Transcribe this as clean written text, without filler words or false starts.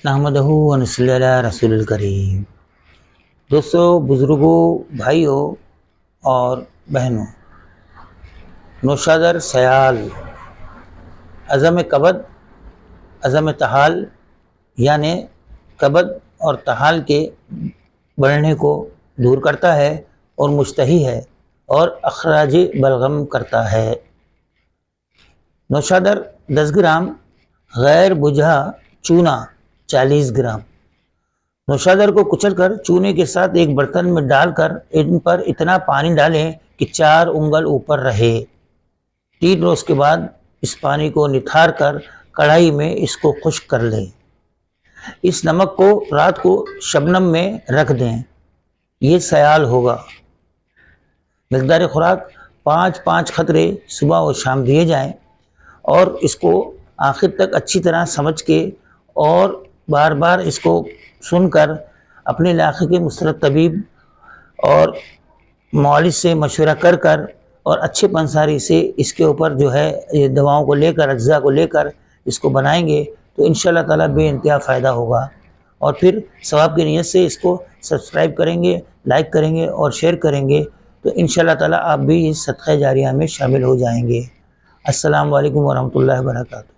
نحمدہ و نصلی علی رسول الکریم۔ دوستو، بزرگوں، بھائیوں اور بہنوں، نوشادر سیال، عزم کبد، عزم تحال، یعنی کبد اور تحال کے بڑھنے کو دور کرتا ہے اور مشتہی ہے اور اخراج بلغم کرتا ہے۔ نوشادر 10 گرام، غیر بجھا چونا 40 گرام۔ نوشادر کو کچل کر چونے کے ساتھ ایک برتن میں ڈال کر ان پر اتنا پانی ڈالیں کہ 4 انگل اوپر رہے۔ 3 روز کے بعد اس پانی کو نتھار کر کڑھائی میں اس کو خشک کر لیں۔ اس نمک کو رات کو شبنم میں رکھ دیں، یہ سیال ہوگا۔ مقدار خوراک 5 خطرے صبح و شام دیے جائیں، اور اس کو آخر تک اچھی طرح سمجھ کے اور بار بار اس کو سن کر اپنے علاقے کے مسترد طبیب اور معالج سے مشورہ کر اور اچھے پنساری سے اس کے اوپر جو ہے یہ دواؤں کو لے کر، اجزاء کو لے کر اس کو بنائیں گے تو انشاءاللہ تعالیٰ بے انتہا فائدہ ہوگا۔ اور پھر ثواب کی نیت سے اس کو سبسکرائب کریں گے، لائک کریں گے اور شیئر کریں گے تو انشاءاللہ تعالیٰ آپ بھی اس صدقہ جاریہ میں شامل ہو جائیں گے۔ السلام علیکم ورحمۃ اللہ وبرکاتہ۔